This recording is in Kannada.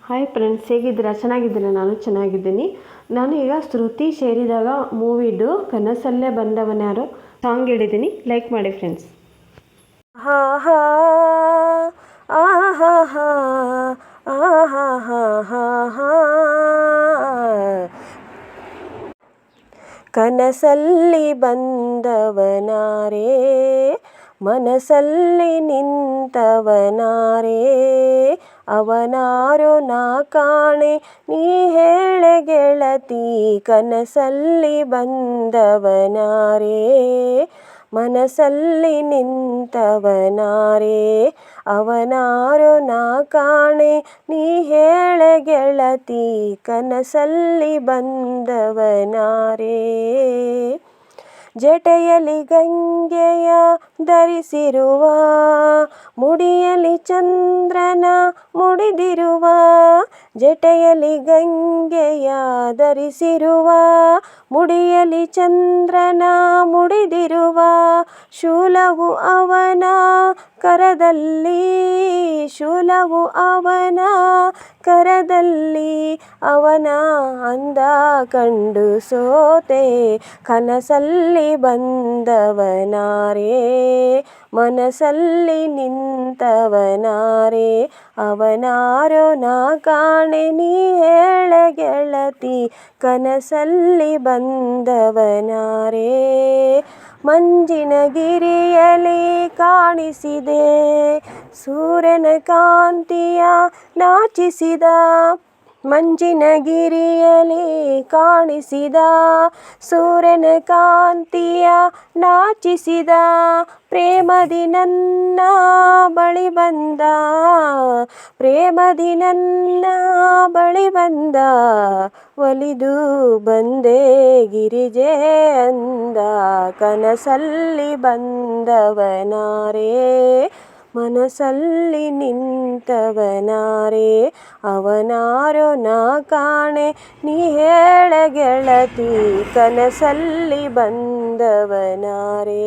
ಹಾಯ್ ಫ್ರೆಂಡ್ಸ್, ಹೇಗಿದ್ದೀರಾ? ಚೆನ್ನಾಗಿದ್ದೀರಾ? ನಾನು ಚೆನ್ನಾಗಿದ್ದೀನಿ. ನಾನು ಈಗ ಶ್ರುತಿ ಸೇರಿದಾಗ ಮೂವಿದು ಕನಸಲ್ಲೇ ಬಂದವನ್ಯಾರು ಸಾಂಗ್ ಹೇಳಿದ್ದೀನಿ. ಲೈಕ್ ಮಾಡಿ ಫ್ರೆಂಡ್ಸ್. ಹಾ ಹಾ ಆಹಾ ಹಾ ಆಹಾ ಹಾ ಹಾ ಹಾ ಕನಸಲ್ಲಿ ಬಂದವನಾರೇ, ಮನಸ್ಸಲ್ಲಿ ನಿಂತವನಾರೇ, ಅವನಾರೋ ನಾ ಕಾಣೆ ನೀ ಹೇಳೆ ಗೆಳತಿ. ಕನಸಲ್ಲಿ ಬಂದವನಾರೇ, ಮನಸ್ಸಲ್ಲಿ ನಿಂತವನಾರೇ, ಅವನಾರೋ ನಾ ಕಾಣೆ ನೀ ಹೇಳೆ ಗೆಳತಿ. ಕನಸಲ್ಲಿ ಬಂದವನಾರೇ. ಜಟೆಯಲ್ಲಿ ಗಂಗೆಯ ಧರಿಸಿರುವ, ಮುಡಿಯಲ್ಲಿ ಚಂದ್ರನ ಮುಡಿದಿರುವ, ಜಟೆಯಲ್ಲಿ ಗಂಗೆಯ ಧರಿಸಿರುವ, ಮುಡಿಯಲ್ಲಿ ಚಂದ್ರನ ಮುಡಿದಿರುವ, ಶೂಲವು ಅವನ ಕರದಲ್ಲಿ, ಶೂಲವು ಅವನ ಕರದಲ್ಲಿ, ಅವನ ಅಂದ ಕಂಡು ಸೋತೆ. ಕನಸಲ್ಲಿ ಬಂದವನಾರೇ, ಮನಸ್ಸಲ್ಲಿ ನಿಂತವನಾರೇ, ಅವನಾರೋ ನಾ ಕಾಣೆ ನೀ ಹೇಳೆ ಗೆಳತಿ. ಕನಸಲ್ಲಿ ಬಂದವನಾರೇ. ಮಂಜಿನ ಗಿರಿಯಲಿ ಕಾಣಿಸಿದೆ ಸೂರ್ಯನ ಕಾಂತಿಯ ನಾಚಿಸಿದ, ಮಂಜಿನ ಗಿರಿಯಲಿ ಕಾಣಿಸಿದ ಸೂರ್ಯನ ಕಾಂತಿಯ ನಾಚಿಸಿದ, ಪ್ರೇಮದಿ ನನ್ನ ಬಳಿ ಬಂದ, ಪ್ರೇಮದಿ ನನ್ನ ಬಳಿ ಬಂದ, ಒಲಿದು ಬಂದೆ ಗಿರಿಜೆ ಅಂದ. ಕನಸಲ್ಲಿ ಬಂದವನಾರೇ, ಮನಸ್ಸಲ್ಲಿ ನಿಂತವನಾರೇ, ಅವನಾರೋ ನಾ ಕಾಣೆ ನೀ ಹೇಳೆ ಗೆಳತಿ. ಕನಸಲ್ಲಿ ಬಂದವನಾರೇ.